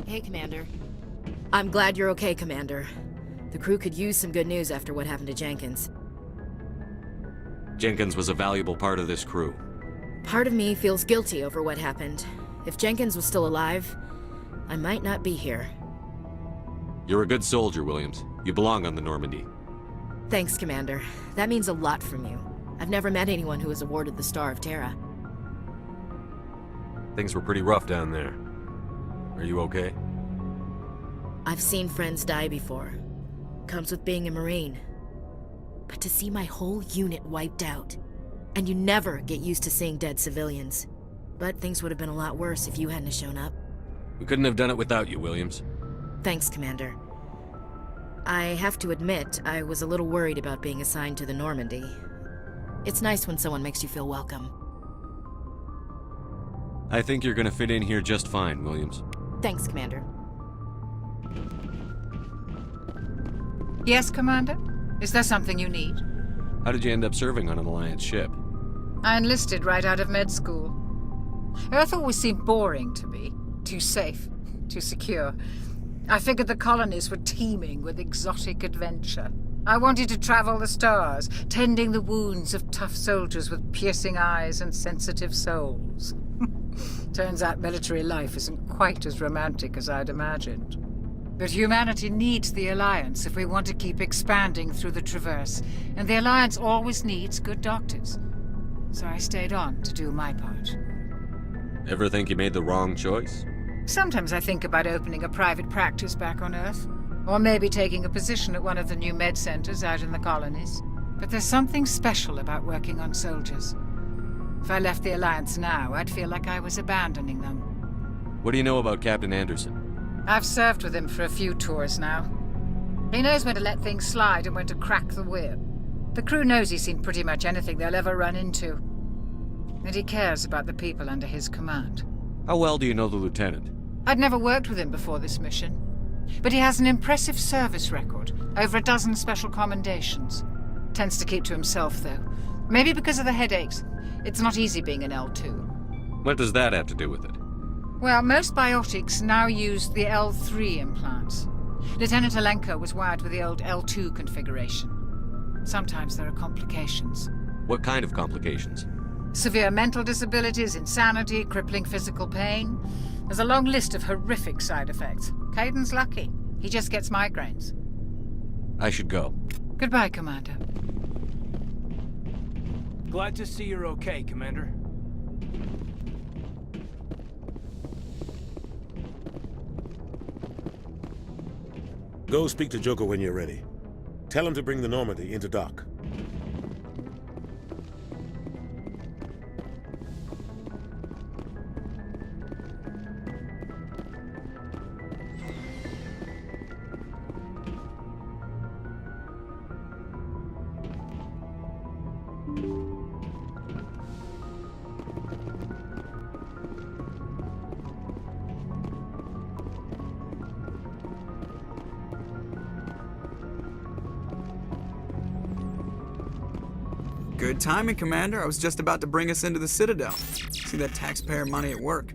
Hey, Commander. I'm glad you're okay, Commander. The crew could use some good news after what happened to Jenkins. Jenkins was a valuable part of this crew. Part of me feels guilty over what happened. If Jenkins was still alive, I might not be here. You're a good soldier, Williams. You belong on the Normandy. Thanks, Commander. That means a lot from you. I've never met anyone who was awarded the Star of Terra. Things were pretty rough down there. Are you okay? I've seen friends die before. Comes with being a Marine. But to see my whole unit wiped out, and you never get used to seeing dead civilians. But things would have been a lot worse if you hadn't shown up. We couldn't have done it without you, Williams. Thanks, Commander. I have to admit, I was a little worried about being assigned to the Normandy. It's nice when someone makes you feel welcome. I think you're gonna fit in here just fine, Williams. Thanks, Commander. Yes, Commander? Is there something you need? How did you end up serving on an Alliance ship? I enlisted right out of med school. Earth always seemed boring to me. Too safe, too secure. I figured the colonies were teeming with exotic adventure. I wanted to travel the stars, tending the wounds of tough soldiers with piercing eyes and sensitive souls. Turns out military life isn't quite as romantic as I'd imagined. But humanity needs the Alliance if we want to keep expanding through the Traverse, and the Alliance always needs good doctors. So I stayed on to do my part. Ever think you made the wrong choice? Sometimes I think about opening a private practice back on Earth, or maybe taking a position at one of the new med centers out in the colonies. But there's something special about working on soldiers. If I left the Alliance now, I'd feel like I was abandoning them. What do you know about Captain Anderson? I've served with him for a few tours now. He knows when to let things slide and when to crack the whip. The crew knows he's seen pretty much anything they'll ever run into. And he cares about the people under his command. How well do you know the Lieutenant? I'd never worked with him before this mission. But he has an impressive service record, over a dozen special commendations. Tends to keep to himself, though. Maybe because of the headaches. It's not easy being an L2. What does that have to do with it? Well, most biotics now use the L3 implants. Lieutenant Alenko was wired with the old L2 configuration. Sometimes there are complications. What kind of complications? Severe mental disabilities, insanity, crippling physical pain. There's a long list of horrific side effects. Caden's lucky. He just gets migraines. I should go. Goodbye, Commander. Glad to see you're okay, Commander. Go speak to Joker when you're ready. Tell him to bring the Normandy into dock. Good timing, Commander. I was just about to bring us into the Citadel. See that taxpayer money at work.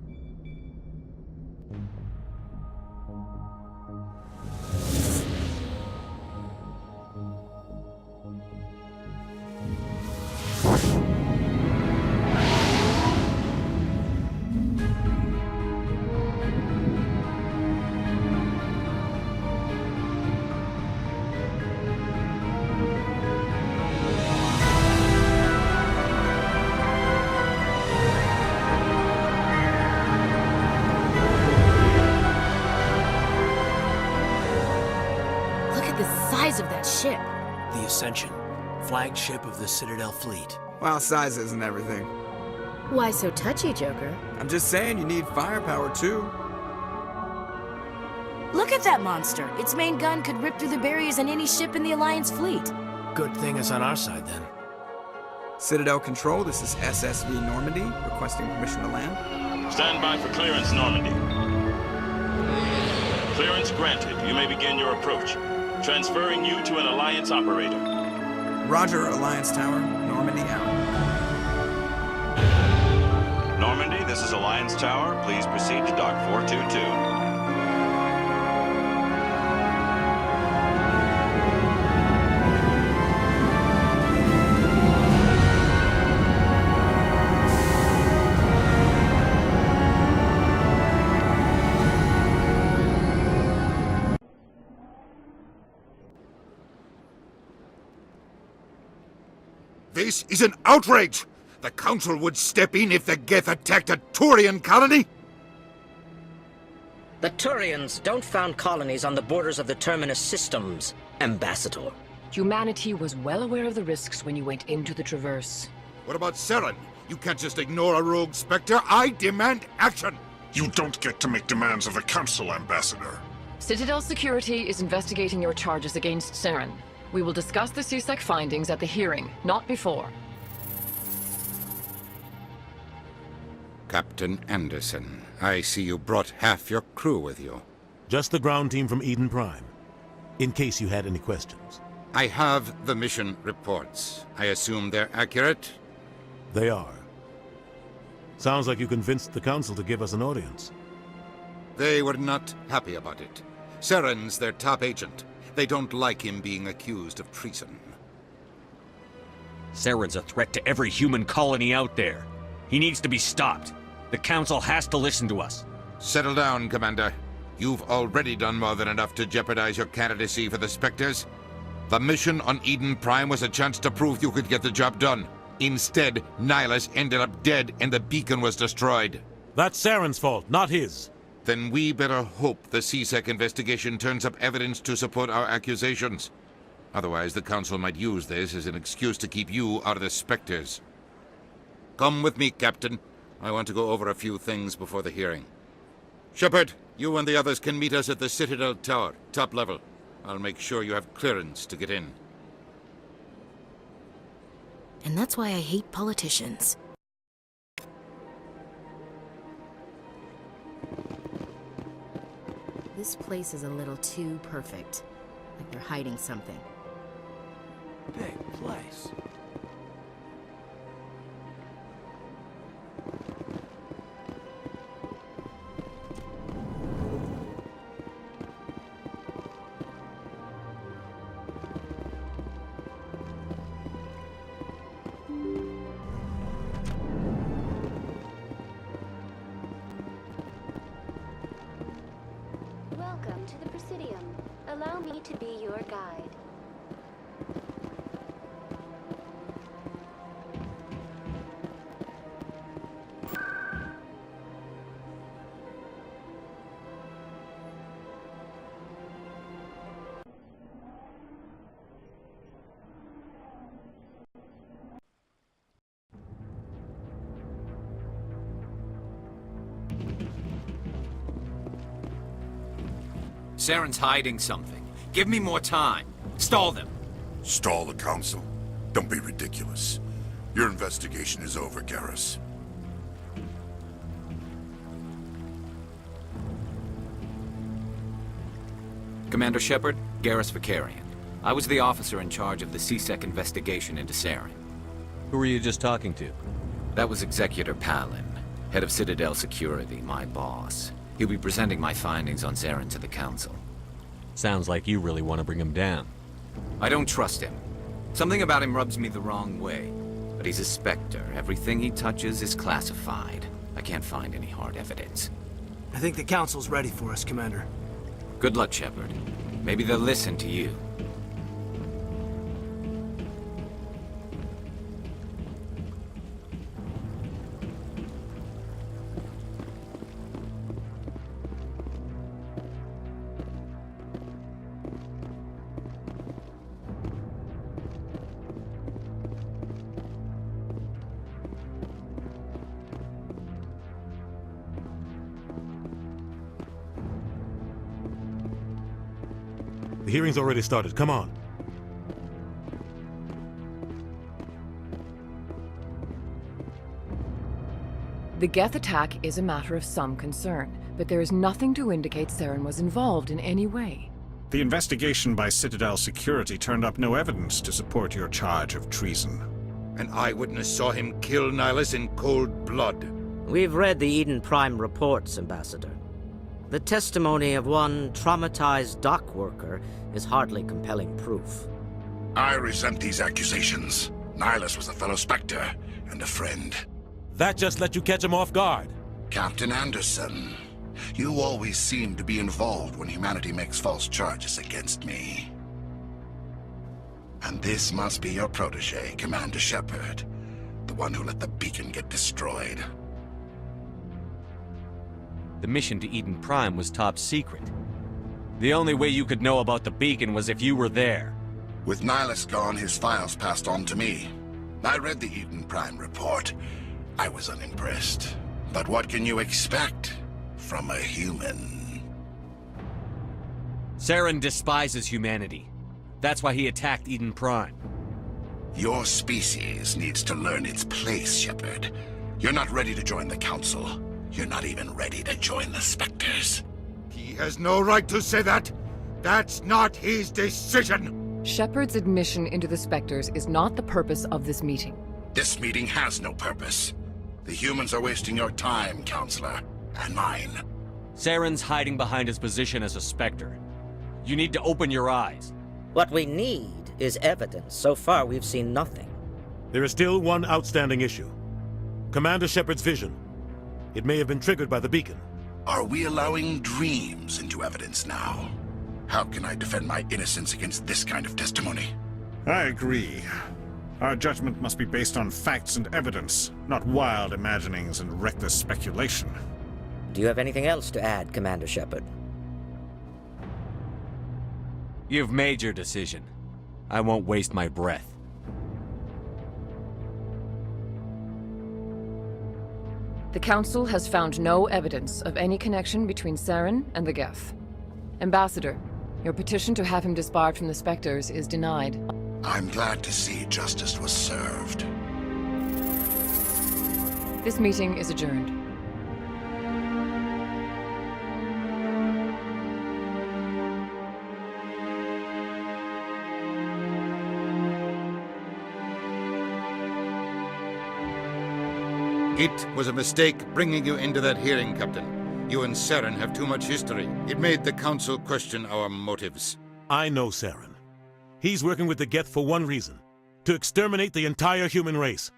Of that ship. The Ascension, flagship of the Citadel fleet. Well, size isn't everything. Why so touchy, Joker? I'm just saying you need firepower, too. Look at that monster. Its main gun could rip through the barriers in any ship in the Alliance fleet. Good thing it's on our side, then. Citadel Control, this is SSV Normandy, requesting permission to land. Stand by for clearance, Normandy. Clearance granted. You may begin your approach. Transferring you to an Alliance operator. Roger, Alliance Tower. Normandy out. Normandy, this is Alliance Tower. Please proceed to Dock 422. This is an outrage! The Council would step in if the Geth attacked a Turian colony? The Turians don't found colonies on the borders of the Terminus systems, Ambassador. Humanity was well aware of the risks when you went into the Traverse. What about Saren? You can't just ignore a rogue Spectre. I demand action! You don't get to make demands of the Council, Ambassador. Citadel Security is investigating your charges against Saren. We will discuss the CSEC findings at the hearing, not before. Captain Anderson, I see you brought half your crew with you. Just the ground team from Eden Prime, in case you had any questions. I have the mission reports. I assume they're accurate? They are. Sounds like you convinced the Council to give us an audience. They were not happy about it. Saren's their top agent. They don't like him being accused of treason. Saren's a threat to every human colony out there. He needs to be stopped. The Council has to listen to us. Settle down, Commander. You've already done more than enough to jeopardize your candidacy for the Spectres. The mission on Eden Prime was a chance to prove you could get the job done. Instead, Nihilus ended up dead and the beacon was destroyed. That's Saren's fault, not his. Then we better hope the CSEC investigation turns up evidence to support our accusations. Otherwise, the Council might use this as an excuse to keep you out of the Spectres. Come with me, Captain. I want to go over a few things before the hearing. Shepard, you and the others can meet us at the Citadel Tower, top level. I'll make sure you have clearance to get in. And that's why I hate politicians. This place is a little too perfect. Like they're hiding something. Big place. Welcome to the Presidium. Allow me to be your guide. Saren's hiding something. Give me more time. Stall them. Stall the Council? Don't be ridiculous. Your investigation is over, Garrus. Commander Shepard, Garrus Quarian. I was the officer in charge of the CSEC investigation into Saren. Who were you just talking to? That was Executor Palin, head of Citadel Security, my boss. He'll be presenting my findings on Saren to the Council. Sounds like you really want to bring him down. I don't trust him. Something about him rubs me the wrong way. But he's a Spectre. Everything he touches is classified. I can't find any hard evidence. I think the Council's ready for us, Commander. Good luck, Shepard. Maybe they'll listen to you. The hearing's already started. Come on. The Geth attack is a matter of some concern, but there is nothing to indicate Saren was involved in any way. The investigation by Citadel Security turned up no evidence to support your charge of treason. An eyewitness saw him kill Nihilus in cold blood. We've read the Eden Prime reports, Ambassador. The testimony of one traumatized dock worker is hardly compelling proof. I resent these accusations. Nihilus was a fellow Spectre and a friend. That just let you catch him off guard. Captain Anderson, you always seem to be involved when humanity makes false charges against me. And this must be your protege, Commander Shepard. The one who let the beacon get destroyed. The mission to Eden Prime was top secret. The only way you could know about the beacon was if you were there. With Nihilus gone, his files passed on to me. I read the Eden Prime report. I was unimpressed. But what can you expect from a human? Saren despises humanity. That's why he attacked Eden Prime. Your species needs to learn its place, Shepard. You're not ready to join the Council. You're not even ready to join the Spectres. He has no right to say that. That's not his decision. Shepard's admission into the Spectres is not the purpose of this meeting. This meeting has no purpose. The humans are wasting your time, Counselor, and mine. Saren's hiding behind his position as a Spectre. You need to open your eyes. What we need is evidence. So far, we've seen nothing. There is still one outstanding issue. Commander Shepard's vision. It may have been triggered by the beacon. Are we allowing dreams into evidence now? How can I defend my innocence against this kind of testimony? I agree. Our judgment must be based on facts and evidence, not wild imaginings and reckless speculation. Do you have anything else to add, Commander Shepard? You've made your decision. I won't waste my breath. The Council has found no evidence of any connection between Saren and the Geth. Ambassador, your petition to have him disbarred from the Spectres is denied. I'm glad to see justice was served. This meeting is adjourned. It was a mistake bringing you into that hearing, Captain. You and Saren have too much history. It made the Council question our motives. I know Saren. He's working with the Geth for one reason. To exterminate the entire human race.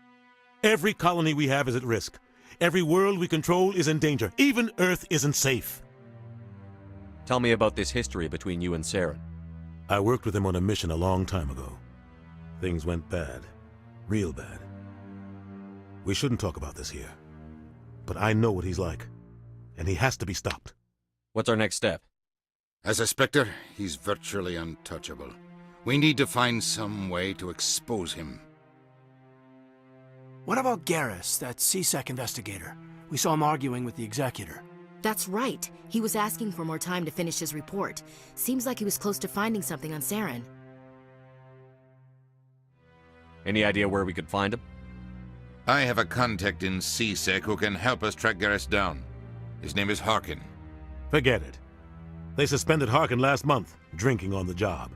Every colony we have is at risk. Every world we control is in danger. Even Earth isn't safe. Tell me about this history between you and Saren. I worked with him on a mission a long time ago. Things went bad. Real bad. We shouldn't talk about this here. But I know what he's like. And he has to be stopped. What's our next step? As a Spectre, he's virtually untouchable. We need to find some way to expose him. What about Garrus, that CSEC investigator? We saw him arguing with the Executor. That's right. He was asking for more time to finish his report. Seems like he was close to finding something on Saren. Any idea where we could find him? I have a contact in CSEC who can help us track Garrus down. His name is Harkin. Forget it. They suspended Harkin last month, drinking on the job.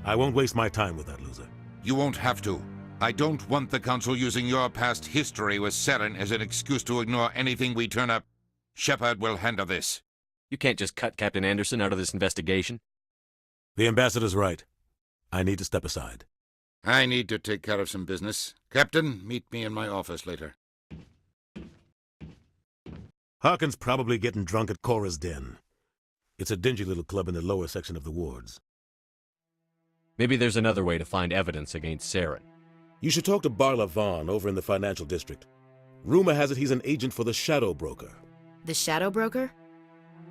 I won't waste my time with that loser. You won't have to. I don't want the Council using your past history with Saren as an excuse to ignore anything we turn up. Shepard will handle this. You can't just cut Captain Anderson out of this investigation. The Ambassador's right. I need to step aside. I need to take care of some business. Captain, meet me in my office later. Harkin's probably getting drunk at Cora's Den. It's a dingy little club in the lower section of the wards. Maybe there's another way to find evidence against Saren. You should talk to Barla Vaughn over in the financial district. Rumor has it he's an agent for the Shadow Broker. The Shadow Broker?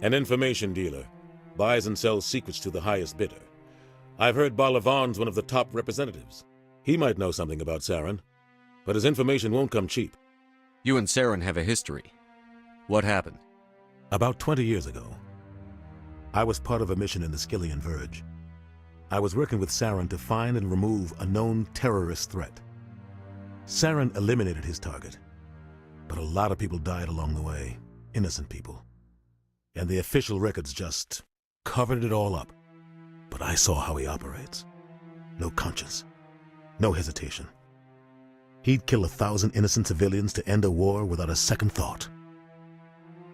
An information dealer. Buys and sells secrets to the highest bidder. I've heard Barla Vaughn's one of the top representatives. He might know something about Saren, but his information won't come cheap. You and Saren have a history. What happened? About 20 years ago, I was part of a mission in the Skillian Verge. I was working with Saren to find and remove a known terrorist threat. Saren eliminated his target, but a lot of people died along the way, innocent people. And the official records just covered it all up. But I saw how he operates. No conscience. No hesitation. He'd kill 1,000 innocent civilians to end a war without a second thought.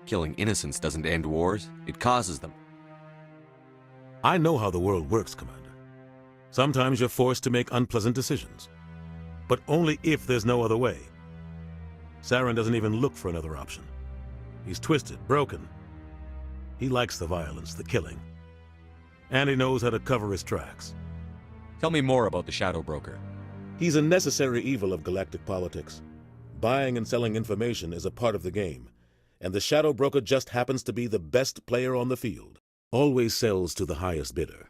Killing innocents doesn't end wars, it causes them. I know how the world works, Commander. Sometimes you're forced to make unpleasant decisions. But only if there's no other way. Saren doesn't even look for another option. He's twisted, broken. He likes the violence, the killing. And he knows how to cover his tracks. Tell me more about the Shadow Broker. He's a necessary evil of galactic politics. Buying and selling information is a part of the game, and the Shadow Broker just happens to be the best player on the field. Always sells to the highest bidder.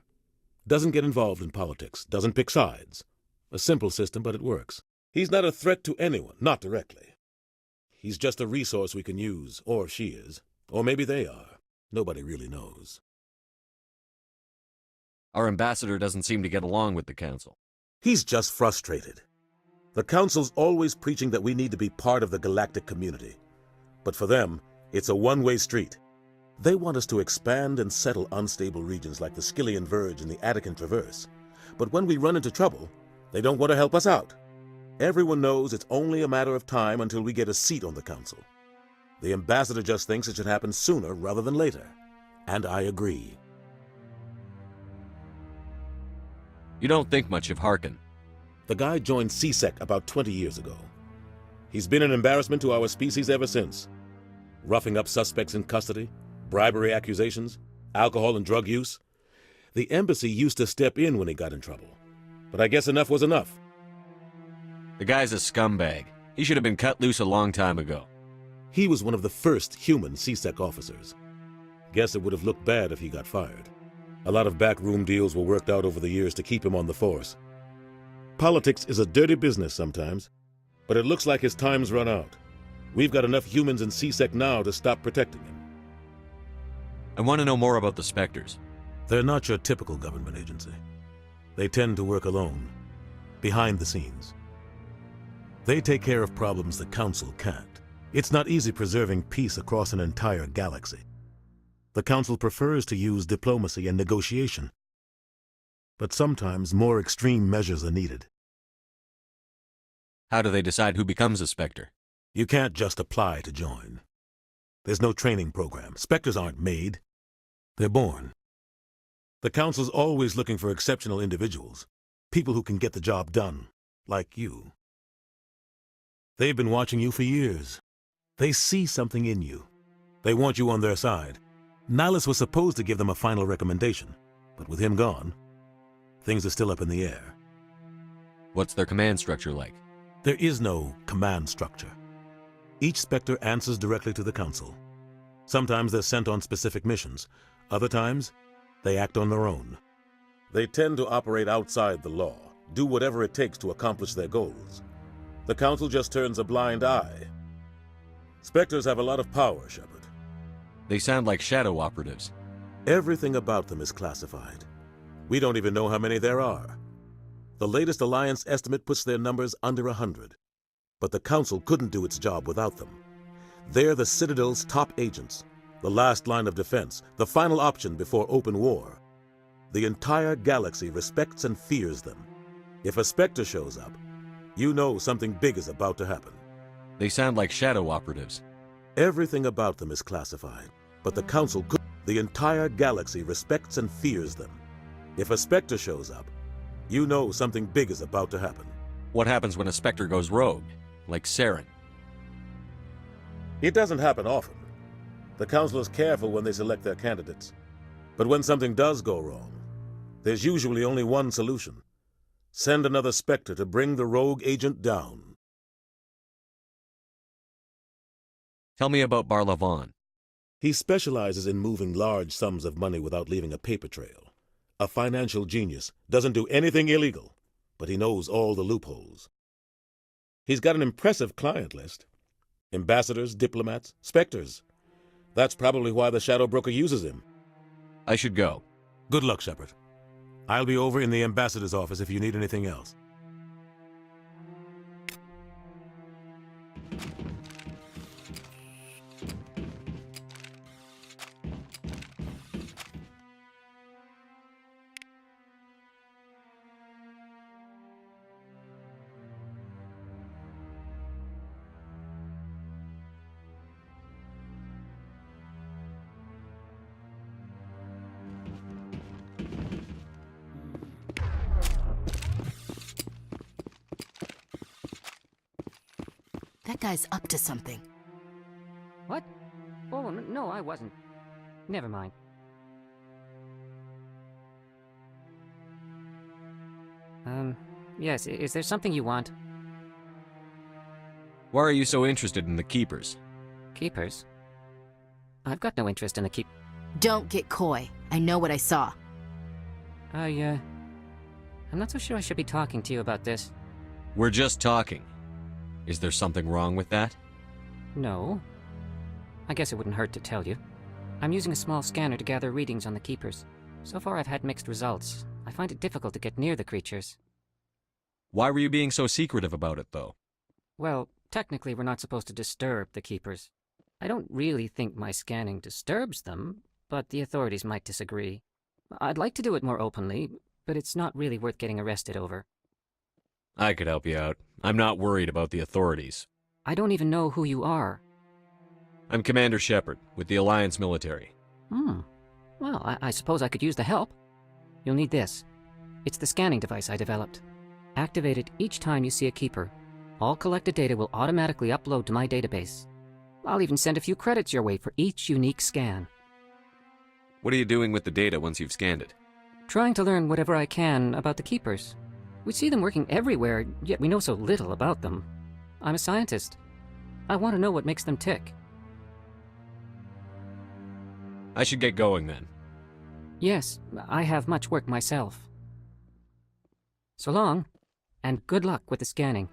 Doesn't get involved in politics, doesn't pick sides. A simple system, but it works. He's not a threat to anyone, not directly. He's just a resource we can use, or she is. Or maybe they are. Nobody really knows. Our ambassador doesn't seem to get along with the Council. He's just frustrated. The Council's always preaching that we need to be part of the galactic community. But for them, it's a one-way street. They want us to expand and settle unstable regions like the Skillian Verge and the Attican Traverse. But when we run into trouble, they don't want to help us out. Everyone knows it's only a matter of time until we get a seat on the Council. The ambassador just thinks it should happen sooner rather than later. And I agree. You don't think much of Harkin. The guy joined CSEC about 20 years ago. He's been an embarrassment to our species ever since. Roughing up suspects in custody, bribery accusations, alcohol and drug use. The embassy used to step in when he got in trouble. But I guess enough was enough. The guy's a scumbag. He should have been cut loose a long time ago. He was one of the first human CSEC officers. Guess it would have looked bad if he got fired. A lot of backroom deals were worked out over the years to keep him on the force. Politics is a dirty business sometimes, but it looks like his time's run out. We've got enough humans in CSEC now to stop protecting him. I want to know more about the Spectres. They're not your typical government agency. They tend to work alone, behind the scenes. They take care of problems the Council can't. It's not easy preserving peace across an entire galaxy. The Council prefers to use diplomacy and negotiation. But sometimes more extreme measures are needed. How do they decide who becomes a Spectre? You can't just apply to join. There's no training program. Spectres aren't made. They're born. The Council's always looking for exceptional individuals. People who can get the job done. Like you. They've been watching you for years. They see something in you. They want you on their side. Nihilus was supposed to give them a final recommendation, but with him gone, things are still up in the air. What's their command structure like? There is no command structure. Each Spectre answers directly to the Council. Sometimes they're sent on specific missions. Other times, they act on their own. They tend to operate outside the law, do whatever it takes to accomplish their goals. The Council just turns a blind eye. Spectres have a lot of power, Shepard. They sound like shadow operatives. Everything about them is classified. We don't even know how many there are. The latest Alliance estimate puts their numbers under 100. But the Council couldn't do its job without them. They're the Citadel's top agents, the last line of defense, the final option before open war. The entire galaxy respects and fears them. If a Spectre shows up, you know something big is about to happen. They sound like shadow operatives. Everything about them is classified, but the Council could. The entire galaxy respects and fears them. If a Spectre shows up, you know something big is about to happen. What happens when a Spectre goes rogue, like Saren? It doesn't happen often. The Council is careful when they select their candidates. But when something does go wrong, there's usually only one solution. Send another Spectre to bring the rogue agent down. Tell me about Barlavon. He specializes in moving large sums of money without leaving a paper trail. A financial genius, doesn't do anything illegal, but he knows all the loopholes. He's got an impressive client list. Ambassadors, diplomats, Spectres. That's probably why the Shadow Broker uses him. I should go. Good luck, Shepard. I'll be over in the ambassador's office if you need anything else. That guy's up to something. What? Oh, no, I wasn't. Never mind. Yes, is there something you want? Why are you so interested in the Keepers? Keepers? I've got no interest in the Don't get coy. I know what I saw. I'm not so sure I should be talking to you about this. We're just talking. Is there something wrong with that? No. I guess it wouldn't hurt to tell you. I'm using a small scanner to gather readings on the Keepers. So far I've had mixed results. I find it difficult to get near the creatures. Why were you being so secretive about it, though? Well, technically we're not supposed to disturb the Keepers. I don't really think my scanning disturbs them, but the authorities might disagree. I'd like to do it more openly, but it's not really worth getting arrested over. I could help you out. I'm not worried about the authorities. I don't even know who you are. I'm Commander Shepard, with the Alliance military. Well, I suppose I could use the help. You'll need this. It's the scanning device I developed. Activate it each time you see a Keeper. All collected data will automatically upload to my database. I'll even send a few credits your way for each unique scan. What are you doing with the data once you've scanned it? Trying to learn whatever I can about the Keepers. We see them working everywhere, yet we know so little about them. I'm a scientist. I want to know what makes them tick. I should get going then. Yes, I have much work myself. So long, and good luck with the scanning.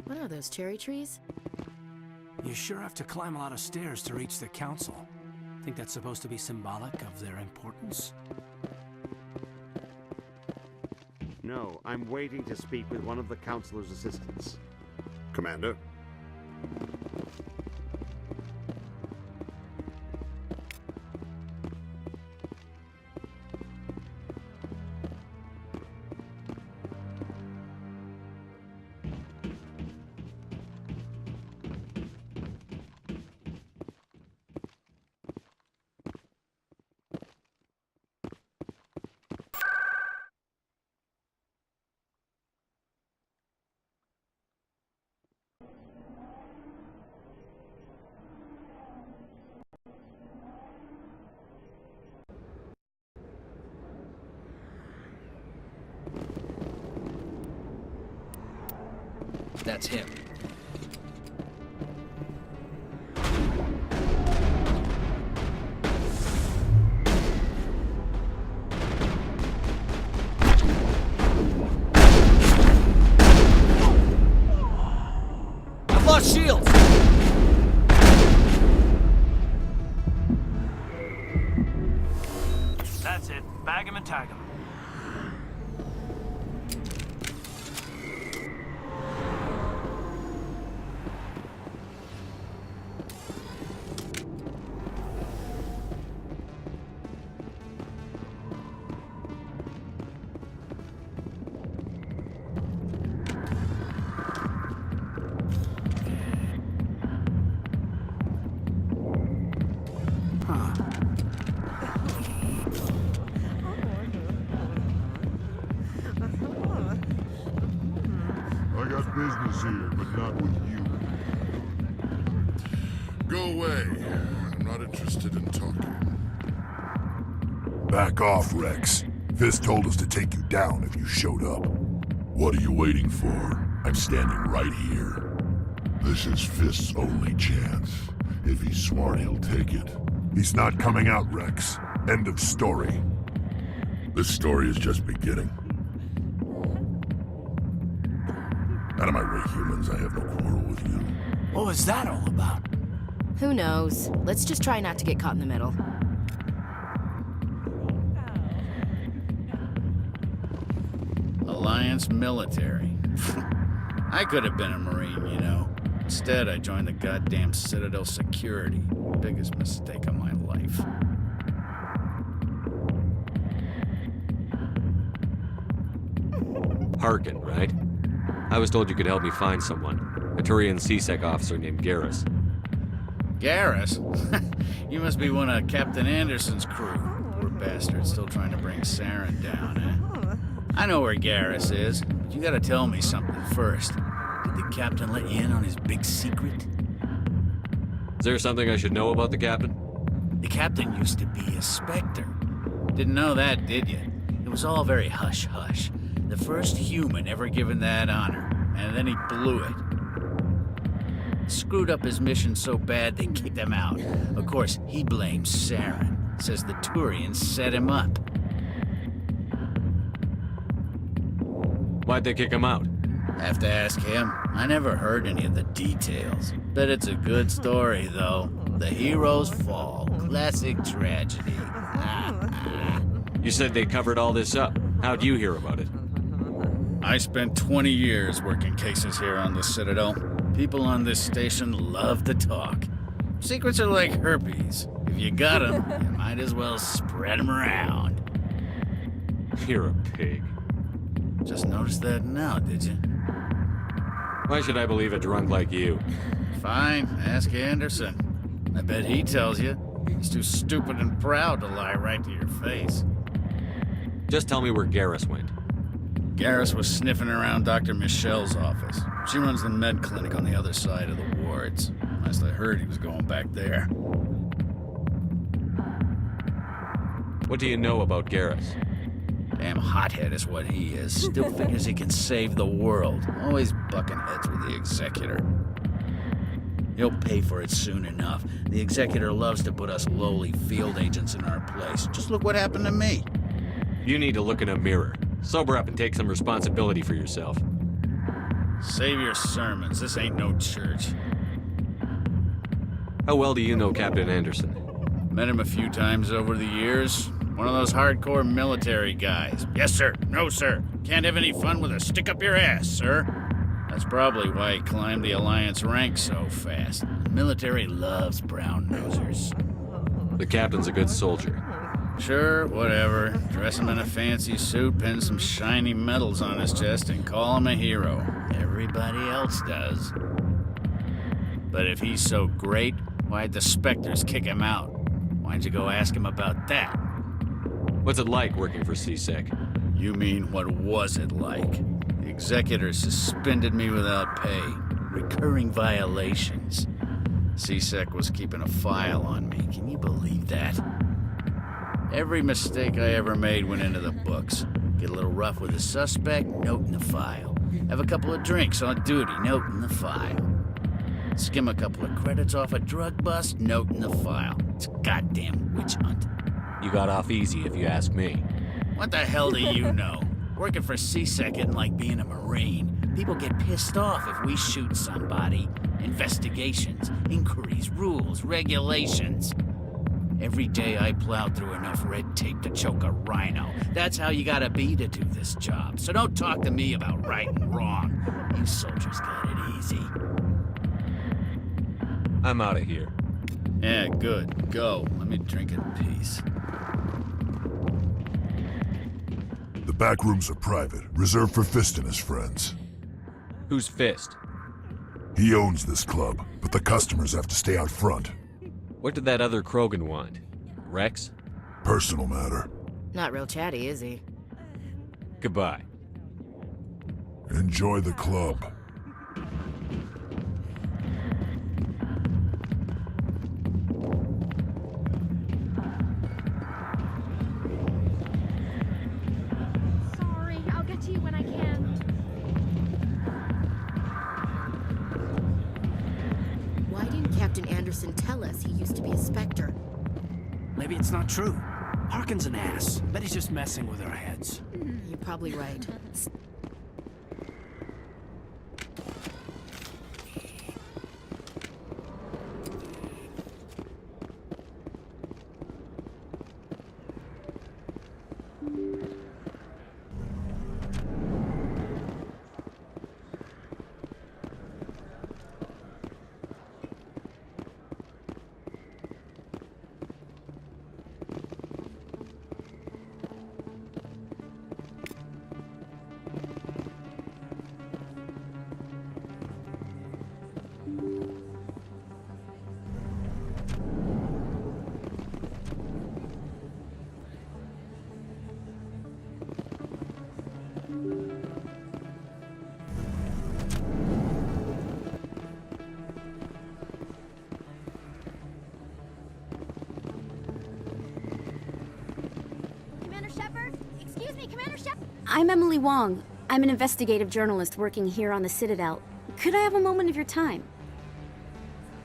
What are those, cherry trees? You sure have to climb a lot of stairs to reach the council. Think that's supposed to be symbolic of their importance? No, I'm waiting to speak with one of the councilor's assistants. Commander? That's him. I've lost shields! That's it. Bag him and tag him. I got business here, but not with you. Go away. I'm not interested in talking. Back off, Rex. Fisk told us to take you down if you showed up. What are you waiting for? I'm standing right here. This is Fisk's only chance. If he's smart, he'll take it. He's not coming out, Rex. End of story. This story is just beginning. Out of my way, humans. I have no quarrel with you. What was that all about? Who knows? Let's just try not to get caught in the middle. Alliance military. I could have been a Marine, you know. Instead, I joined the goddamn Citadel security. Biggest mistake of my life. Harkin, right? I was told you could help me find someone. A Turian CSEC officer named Garrus. Garrus? You must be one of Captain Anderson's crew. Poor bastard, still trying to bring Saren down, eh? I know where Garrus is, but you gotta tell me something first. Did the captain let you in on his big secret? Is there something I should know about the captain? The captain used to be a Spectre. Didn't know that, did you? It was all very hush-hush. The first human ever given that honor, and then he blew it. Screwed up his mission so bad they kicked him out. Of course, he blames Saren. Says the Turians set him up. Why'd they kick him out? Have to ask him. I never heard any of the details. Bet it's a good story, though. The heroes fall. Classic tragedy. You said they covered all this up. How'd you hear about it? I spent 20 years working cases here on the Citadel. People on this station love to talk. Secrets are like herpes. If you got them, you might as well spread them around. You're a pig. Just noticed that now, did you? Why should I believe a drunk like you? Fine, ask Anderson. I bet he tells you. He's too stupid and proud to lie right to your face. Just tell me where Garrus went. Garrus was sniffing around Dr. Michelle's office. She runs the med clinic on the other side of the wards. Last I heard, he was going back there. What do you know about Garrus? Damn hothead is what he is. Still figures he can save the world. Always bucking heads with the Executor. He'll pay for it soon enough. The Executor loves to put us lowly field agents in our place. Just look what happened to me. You need to look in a mirror. Sober up and take some responsibility for yourself. Save your sermons. This ain't no church. How well do you know Captain Anderson? Met him a few times over the years. One of those hardcore military guys. Yes, sir. No, sir. Can't have any fun with a stick up your ass, sir. That's probably why he climbed the Alliance ranks so fast. The military loves brown nosers. The captain's a good soldier. Sure, whatever. Dress him in a fancy suit, pin some shiny medals on his chest, and call him a hero. Everybody else does. But if he's so great, why'd the Spectres kick him out? Why'd you go ask him about that? What's it like working for C-Sec? You mean, what was it like? The Executor suspended me without pay. Recurring violations. C-Sec was keeping a file on me. Can you believe that? Every mistake I ever made went into the books. Get a little rough with a suspect, note in the file. Have a couple of drinks on duty, note in the file. Skim a couple of credits off a drug bust, note in the file. It's a goddamn witch hunt. You got off easy, if you ask me. What the hell do you know? Working for C-Sec isn't like being a Marine. People get pissed off if we shoot somebody. Investigations, inquiries, rules, regulations. Every day I plowed through enough red tape to choke a rhino. That's how you gotta be to do this job. So don't talk to me about right and wrong. You soldiers got it easy. I'm out of here. Yeah, good. Go. Let me drink in peace. The back rooms are private, reserved for Fist and his friends. Who's Fist? He owns this club, but the customers have to stay out front. What did that other Krogan want? Rex? Personal matter. Not real chatty, is he? Goodbye. Enjoy the club. Sorry, I'll get to you when I can. Why didn't Captain Anderson tell us he used to be a Spectre? Maybe it's not true. Harkin's an ass. Bet he's just messing with our heads. You're probably right. I'm Emily Wong. I'm an investigative journalist working here on the Citadel. Could I have a moment of your time?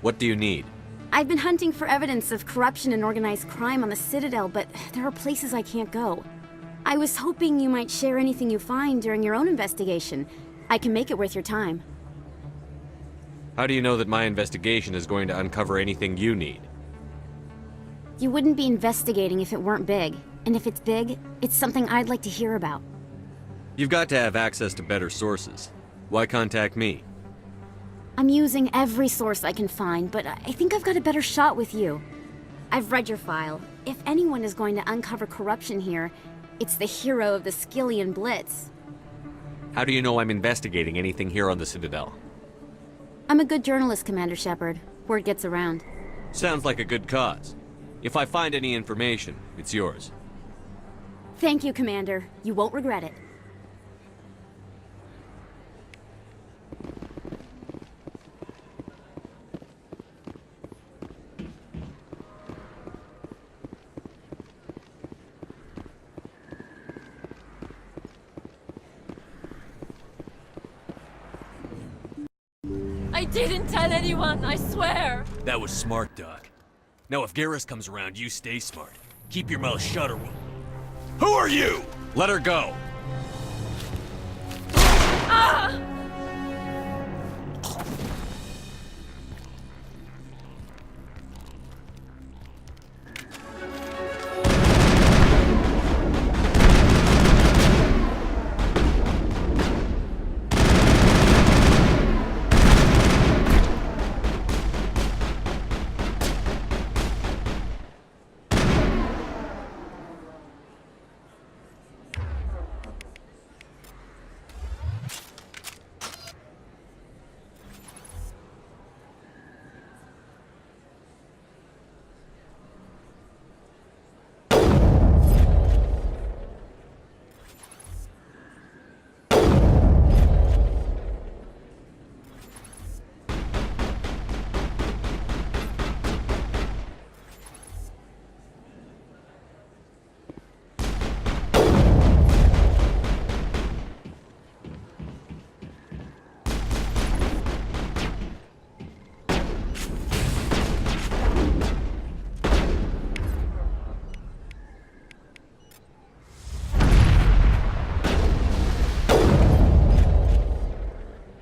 What do you need? I've been hunting for evidence of corruption and organized crime on the Citadel, but there are places I can't go. I was hoping you might share anything you find during your own investigation. I can make it worth your time. How do you know that my investigation is going to uncover anything you need? You wouldn't be investigating if it weren't big. And if it's big, it's something I'd like to hear about. You've got to have access to better sources. Why contact me? I'm using every source I can find, but I think I've got a better shot with you. I've read your file. If anyone is going to uncover corruption here, it's the hero of the Skillian Blitz. How do you know I'm investigating anything here on the Citadel? I'm a good journalist, Commander Shepard. Word gets around. Sounds like a good cause. If I find any information, it's yours. Thank you, Commander. You won't regret it. I didn't tell anyone, I swear! That was smart, Doc. Now if Garrus comes around, you stay smart. Keep your mouth shut or we'll... Who are you? Let her go! Ah!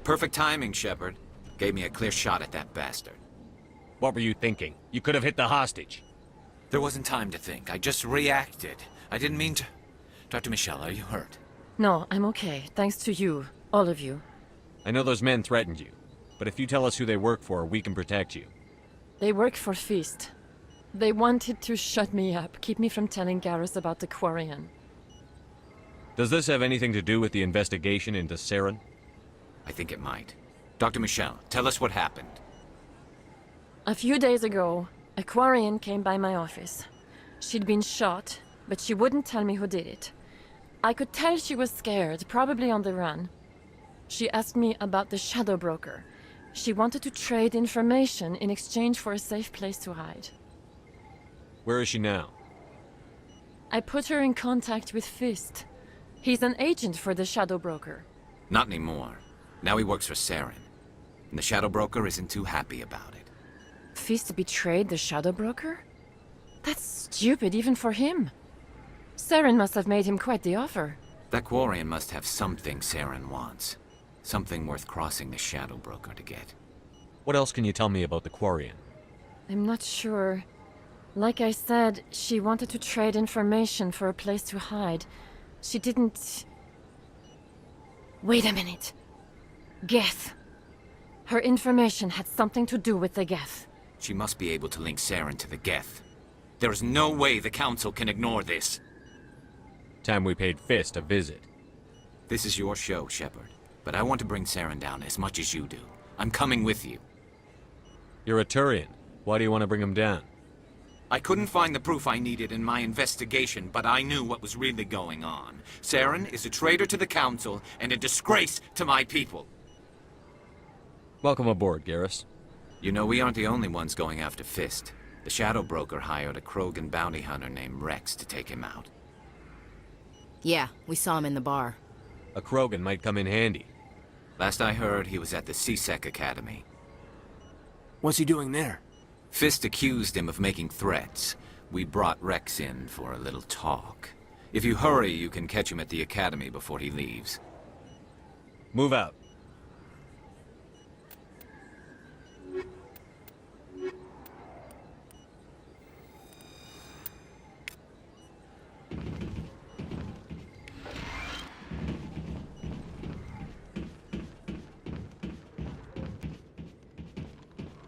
Perfect timing, Shepard. Gave me a clear shot at that bastard. What were you thinking? You could have hit the hostage. There wasn't time to think. I just reacted. I didn't mean to... Dr. Michelle, are you hurt? No, I'm okay. Thanks to you. All of you. I know those men threatened you, but if you tell us who they work for, we can protect you. They work for Feast. They wanted to shut me up, keep me from telling Garrus about the Quarian. Does this have anything to do with the investigation into Saren? I think it might. Dr. Michelle, tell us what happened. A few days ago, a Quarian came by my office. She'd been shot, but she wouldn't tell me who did it. I could tell she was scared, probably on the run. She asked me about the Shadow Broker. She wanted to trade information in exchange for a safe place to hide. Where is she now? I put her in contact with Fist. He's an agent for the Shadow Broker. Not anymore. Now he works for Saren. And the Shadow Broker isn't too happy about it. Fist betrayed the Shadow Broker? That's stupid even for him. Saren must have made him quite the offer. That Quarian must have something Saren wants. Something worth crossing the Shadow Broker to get. What else can you tell me about the Quarian? I'm not sure. Like I said, she wanted to trade information for a place to hide. She didn't... Wait a minute. Geth. Her information had something to do with the Geth. She must be able to link Saren to the Geth. There is no way the Council can ignore this. Time we paid Fist a visit. This is your show, Shepard. But I want to bring Saren down as much as you do. I'm coming with you. You're a Turian. Why do you want to bring him down? I couldn't find the proof I needed in my investigation, but I knew what was really going on. Saren is a traitor to the Council and a disgrace to my people. Welcome aboard, Garrus. You know, we aren't the only ones going after Fist. The Shadow Broker hired a Krogan bounty hunter named Rex to take him out. Yeah, we saw him in the bar. A Krogan might come in handy. Last I heard, he was at the CSEC Academy. What's he doing there? Fist accused him of making threats. We brought Rex in for a little talk. If you hurry, you can catch him at the Academy before he leaves. Move out.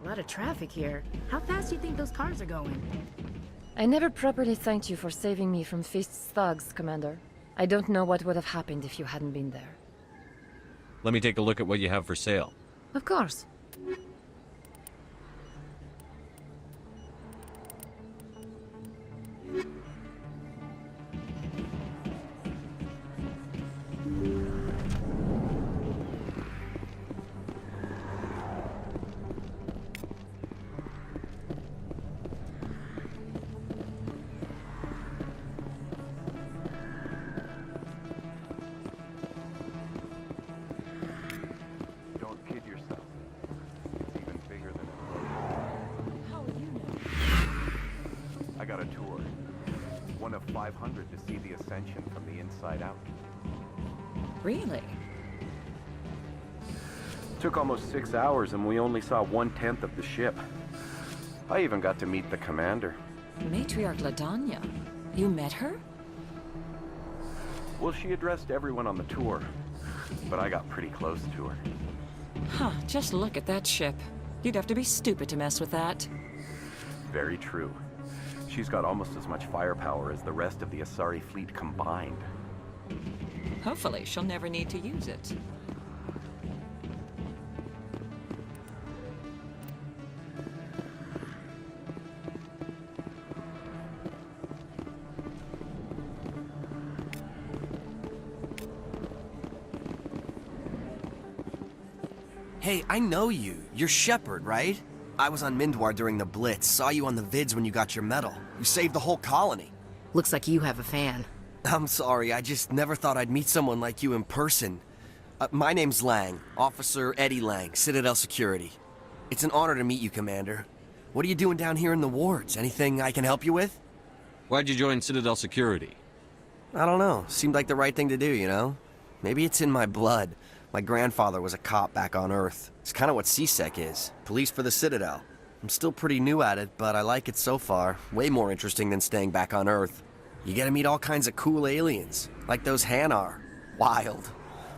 A lot of traffic here. How fast do you think those cars are going? I never properly thanked you for saving me from Fist's thugs, Commander. I don't know what would have happened if you hadn't been there. Let me take a look at what you have for sale. Of course. I got a tour. One of 500 to see the Ascension from the inside out. Really? Took almost 6 hours and we only saw 1/10 of the ship. I even got to meet the commander. Matriarch Ladanya. You met her? Well, she addressed everyone on the tour, but I got pretty close to her. Huh, just look at that ship. You'd have to be stupid to mess with that. Very true. She's got almost as much firepower as the rest of the Asari fleet combined. Hopefully, she'll never need to use it. Hey, I know you. You're Shepard, right? I was on Mindwar during the Blitz. Saw you on the vids when you got your medal. You saved the whole colony. Looks like you have a fan. I'm sorry, I just never thought I'd meet someone like you in person. My name's Lang, Officer Eddie Lang, Citadel Security. It's an honor to meet you, Commander. What are you doing down here in the wards? Anything I can help you with? Why'd you join Citadel Security? I don't know. Seemed like the right thing to do, you know? Maybe it's in my blood. My grandfather was a cop back on Earth. It's kind of what CSEC is. Police for the Citadel. I'm still pretty new at it, but I like it so far. Way more interesting than staying back on Earth. You get to meet all kinds of cool aliens, like those Hanar. Wild.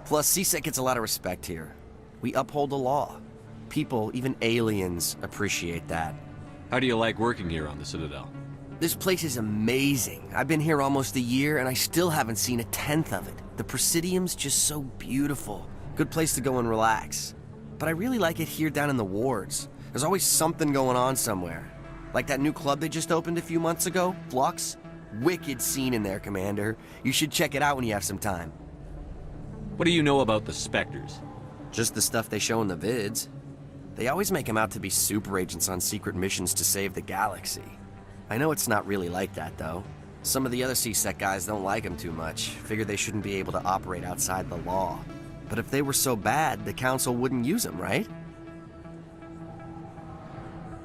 Plus, CSEC gets a lot of respect here. We uphold the law. People, even aliens, appreciate that. How do you like working here on the Citadel? This place is amazing. I've been here almost a year, and I still haven't seen a tenth of it. The Presidium's just so beautiful. Good place to go and relax. But I really like it here down in the wards. There's always something going on somewhere. Like that new club they just opened a few months ago, Flux. Wicked scene in there, Commander. You should check it out when you have some time. What do you know about the Spectres? Just the stuff they show in the vids. They always make them out to be super agents on secret missions to save the galaxy. I know it's not really like that, though. Some of the other CSEC guys don't like them too much. Figure they shouldn't be able to operate outside the law. But if they were so bad, the Council wouldn't use them, right?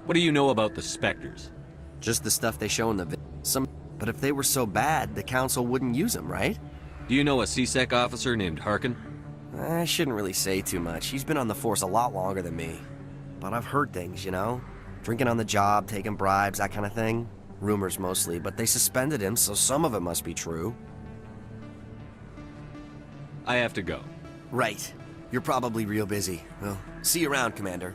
What do you know about the Spectres? Just the stuff they show in the But if they were so bad, the Council wouldn't use them, right? Do you know a CSEC officer named Harkin? I shouldn't really say too much. He's been on the force a lot longer than me. But I've heard things, you know? Drinking on the job, taking bribes, that kind of thing. Rumors mostly, but they suspended him, so some of it must be true. I have to go. Right. You're probably real busy. Well, see you around, Commander.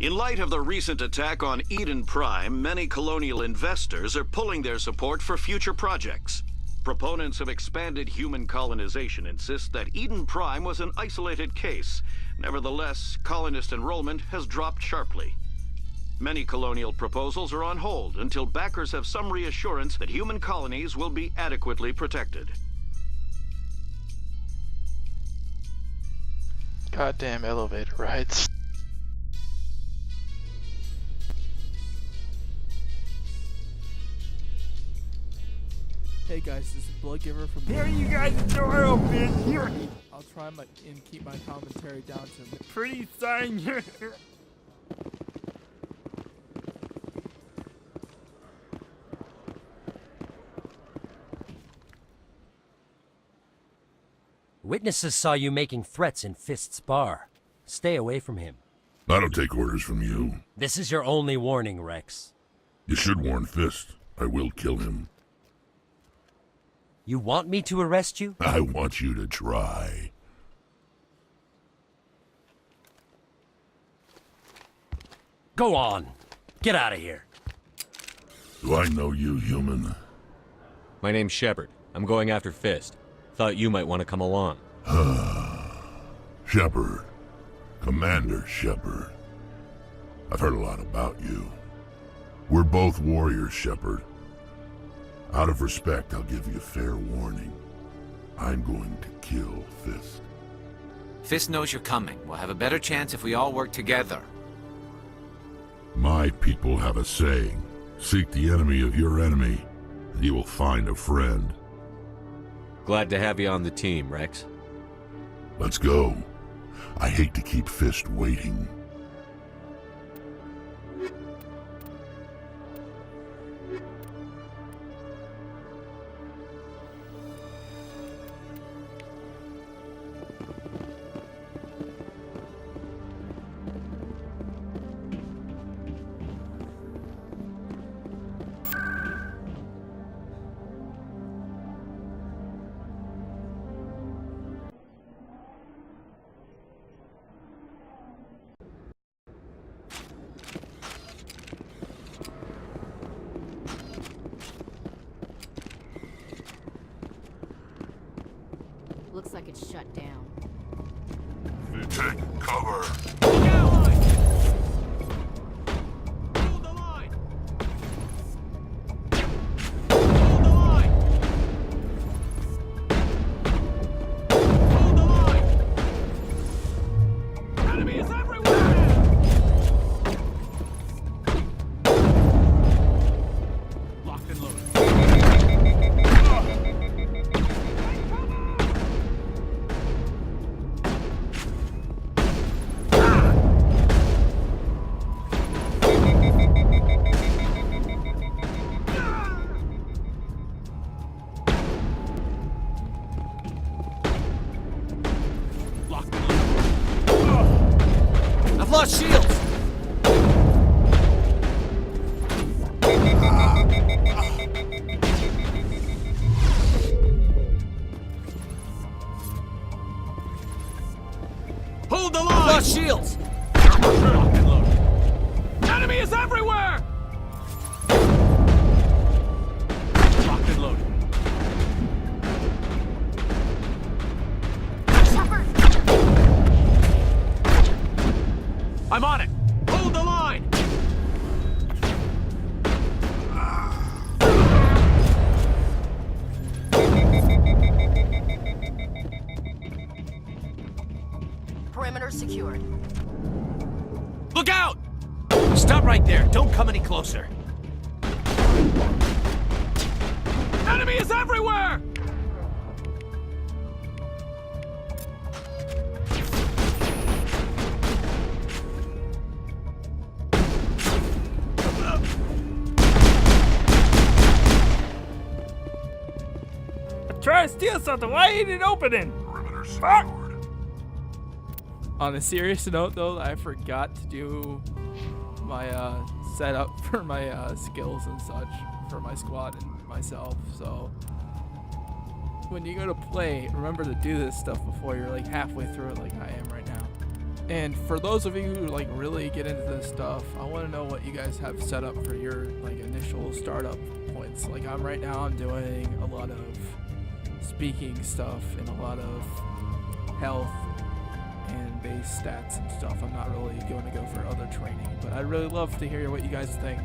In light of the recent attack on Eden Prime, many colonial investors are pulling their support for future projects. Proponents of expanded human colonization insist that Eden Prime was an isolated case. Nevertheless, colonist enrollment has dropped sharply. Many colonial proposals are on hold until backers have some reassurance that human colonies will be adequately protected. Goddamn elevator rides. Hey guys, this is Bloodgiver from. Here you guys door open. Here. I'll try and keep my commentary down to Pretty sign here. Witnesses saw you making threats in Fist's bar. Stay away from him. I don't take orders from you. This is your only warning, Rex. You should warn Fist. I will kill him. You want me to arrest you? I want you to try. Go on. Get out of here. Do I know you, human? My name's Shepard. I'm going after Fist. Thought you might want to come along. Shepard. Commander Shepard. I've heard a lot about you. We're both warriors, Shepard. Out of respect, I'll give you fair warning. I'm going to kill Fist. Fist knows you're coming. We'll have a better chance if we all work together. My people have a saying. Seek the enemy of your enemy, and you will find a friend. Glad to have you on the team, Rex. Let's go. I hate to keep Fist waiting. Looks like it's shut down. Take cover. I've lost shields! Hold the line! I've lost shields! Enemy is everywhere! Locked and loaded. I'm on it! Hold the line! Perimeter secured. Look out! Stop right there. Don't come any closer. Enemy is everywhere! Try to steal something. Why ain't it opening? Fuck! On a serious note, though, I forgot to do my setup for my skills and such for my squad and myself. So when you go to play, remember to do this stuff before you're like halfway through it, like I am right now. And for those of you who like really get into this stuff, I want to know what you guys have set up for your like initial startup points. Like right now I'm doing a lot of speaking stuff and a lot of health and base stats and stuff. I'm not really going to go for other training, but I'd really love to hear what you guys think.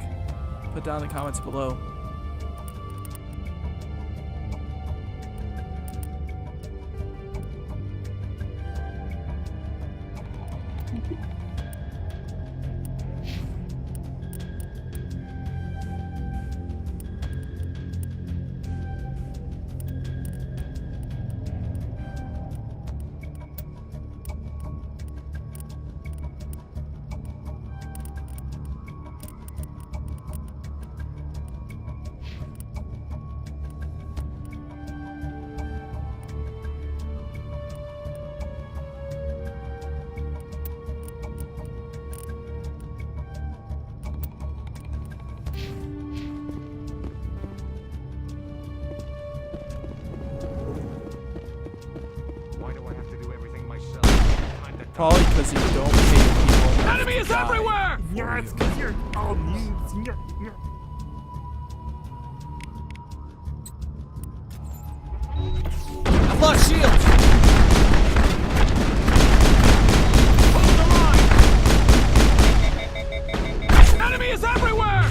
Put down in the comments below. Probably because you don't pay people. Enemy is everywhere! Yeah, it's because you're all noobs. I've lost shields! Enemy is everywhere!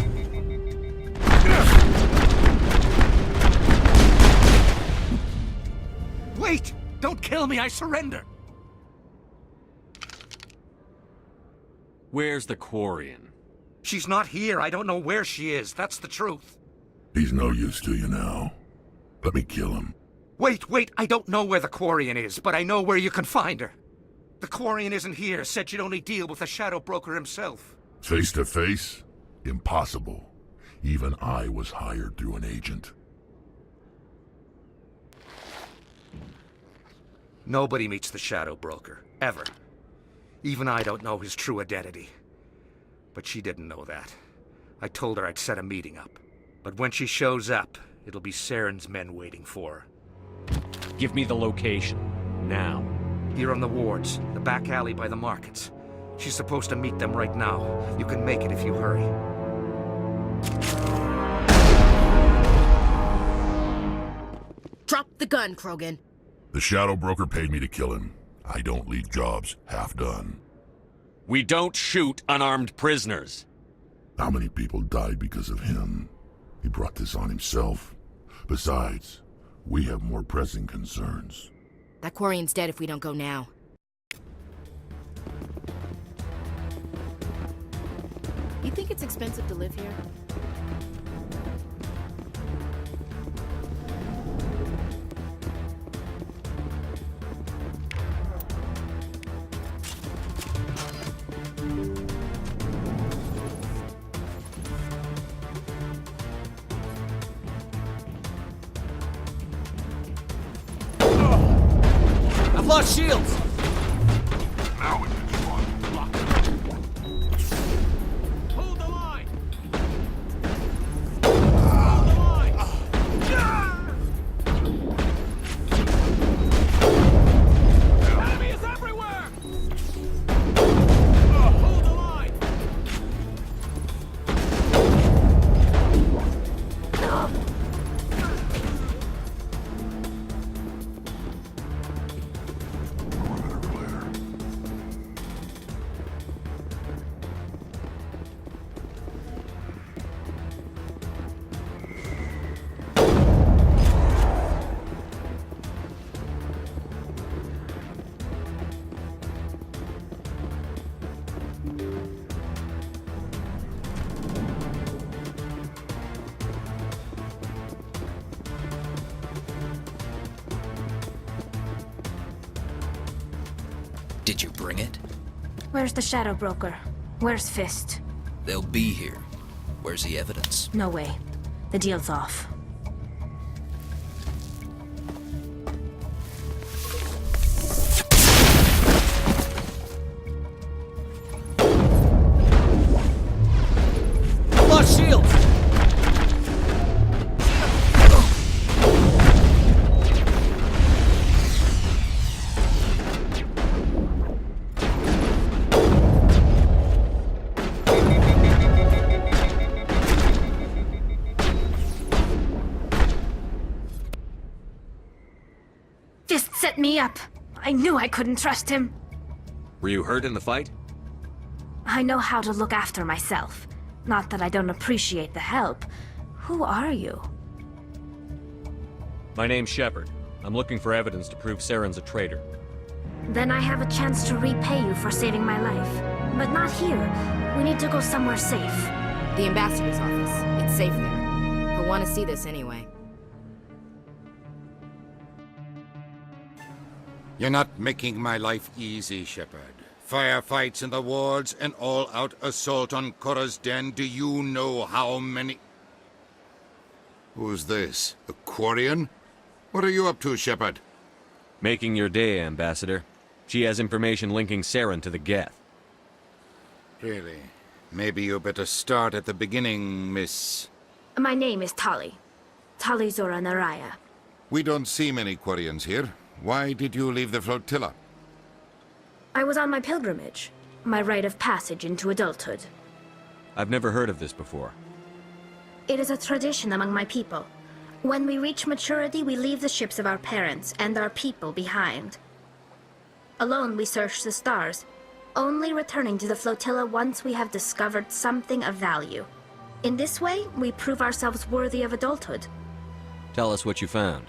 Wait! Don't kill me, I surrender! Where's the Quarian? She's not here. I don't know where she is. That's the truth. He's no use to you now. Let me kill him. Wait. I don't know where the Quarian is, but I know where you can find her. The Quarian isn't here. Said she'd only deal with the Shadow Broker himself. Face to face? Impossible. Even I was hired through an agent. Nobody meets the Shadow Broker. Ever. Even I don't know his true identity. But she didn't know that. I told her I'd set a meeting up. But when she shows up, it'll be Saren's men waiting for her. Give me the location. Now. Here on the wards, the back alley by the markets. She's supposed to meet them right now. You can make it if you hurry. Drop the gun, Krogan. The Shadow Broker paid me to kill him. I don't leave jobs half done. We don't shoot unarmed prisoners. How many people died because of him? He brought this on himself. Besides, we have more pressing concerns. That Quarian's dead if we don't go now. You think it's expensive to live here? I've lost shields! Now it is fun. Hold the line! Hold the line! Enemy is everywhere! Hold the line! Did you bring it? Where's the Shadow Broker? Where's Fist? They'll be here. Where's the evidence? No way. The deal's off. Lost shields! Fist set me up. I knew I couldn't trust him. Were you hurt in the fight? I know how to look after myself. Not that I don't appreciate the help. Who are you? My name's Shepard. I'm looking for evidence to prove Saren's a traitor. Then I have a chance to repay you for saving my life. But not here. We need to go somewhere safe. The ambassador's office. It's safe there. He'll want to see this anyway. You're not making my life easy, Shepard. Firefights in the wards, an all-out assault on Korra's den. Do you know how many... Who's this? A Quarian? What are you up to, Shepard? Making your day, Ambassador. She has information linking Saren to the Geth. Really? Maybe you better start at the beginning, Miss... My name is Tali. Tali Zora Naraya. We don't see many Quarians here. Why did you leave the flotilla? I was on my pilgrimage. My rite of passage into adulthood. I've never heard of this before. It is a tradition among my people. When we reach maturity, we leave the ships of our parents and our people behind. Alone, we search the stars, only returning to the flotilla once we have discovered something of value. In this way, we prove ourselves worthy of adulthood. Tell us what you found.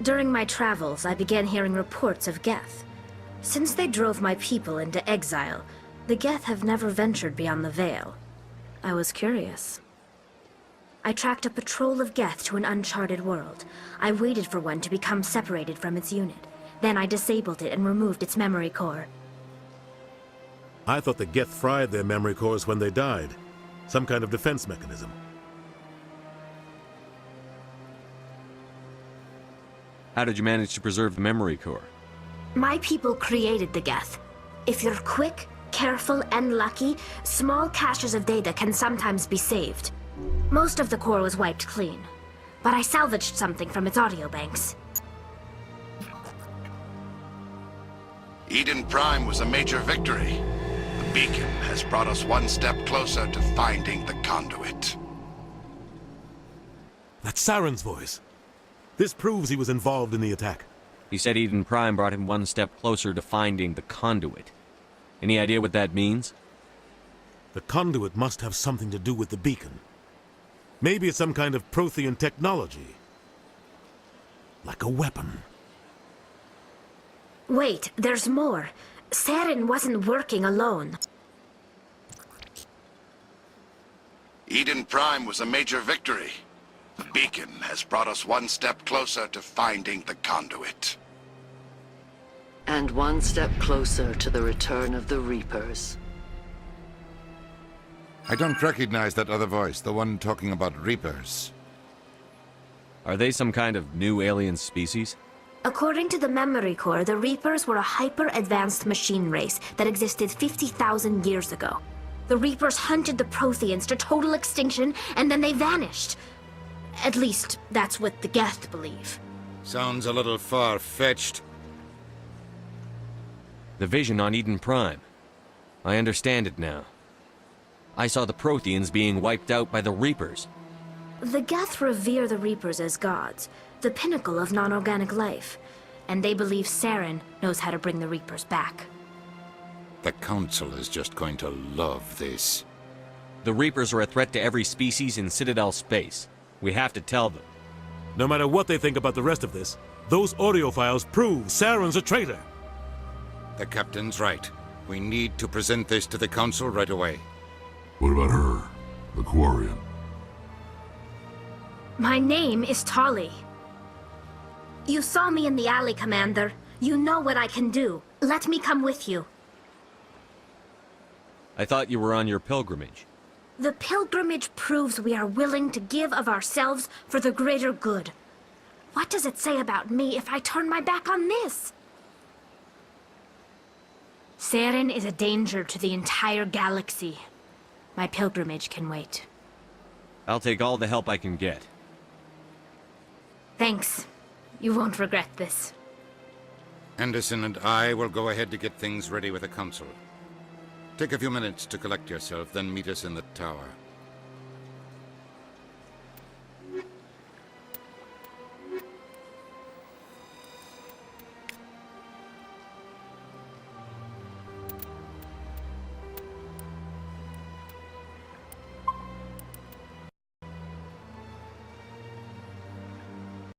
During my travels, I began hearing reports of Geth. Since they drove my people into exile, the Geth have never ventured beyond the Veil. I was curious. I tracked a patrol of Geth to an uncharted world. I waited for one to become separated from its unit. Then I disabled it and removed its memory core. I thought the Geth fried their memory cores when they died. Some kind of defense mechanism. How did you manage to preserve the memory core? My people created the Geth. If you're quick, careful, and lucky, small caches of data can sometimes be saved. Most of the core was wiped clean, but I salvaged something from its audio banks. Eden Prime was a major victory. The beacon has brought us one step closer to finding the conduit. That's Saren's voice. This proves he was involved in the attack. He said Eden Prime brought him one step closer to finding the conduit. Any idea what that means? The conduit must have something to do with the beacon. Maybe it's some kind of Prothean technology. Like a weapon. Wait, there's more. Saren wasn't working alone. Eden Prime was a major victory. The beacon has brought us one step closer to finding the conduit. And one step closer to the return of the Reapers. I don't recognize that other voice, the one talking about Reapers. Are they some kind of new alien species? According to the memory core, the Reapers were a hyper-advanced machine race that existed 50,000 years ago. The Reapers hunted the Protheans to total extinction, and then they vanished. At least, that's what the Geth believe. Sounds a little far-fetched. The vision on Eden Prime. I understand it now. I saw the Protheans being wiped out by the Reapers. The Geth revere the Reapers as gods, the pinnacle of non-organic life, and they believe Saren knows how to bring the Reapers back. The Council is just going to love this. The Reapers are a threat to every species in Citadel space. We have to tell them. No matter what they think about the rest of this, those audio files prove Saren's a traitor. The Captain's right. We need to present this to the Council right away. What about her? The Quarian? My name is Tali. You saw me in the alley, Commander. You know what I can do. Let me come with you. I thought you were on your pilgrimage. The pilgrimage proves we are willing to give of ourselves for the greater good. What does it say about me if I turn my back on this? Saren is a danger to the entire galaxy. My pilgrimage can wait. I'll take all the help I can get. Thanks. You won't regret this. Anderson and I will go ahead to get things ready with the Council. Take a few minutes to collect yourself, then meet us in the tower.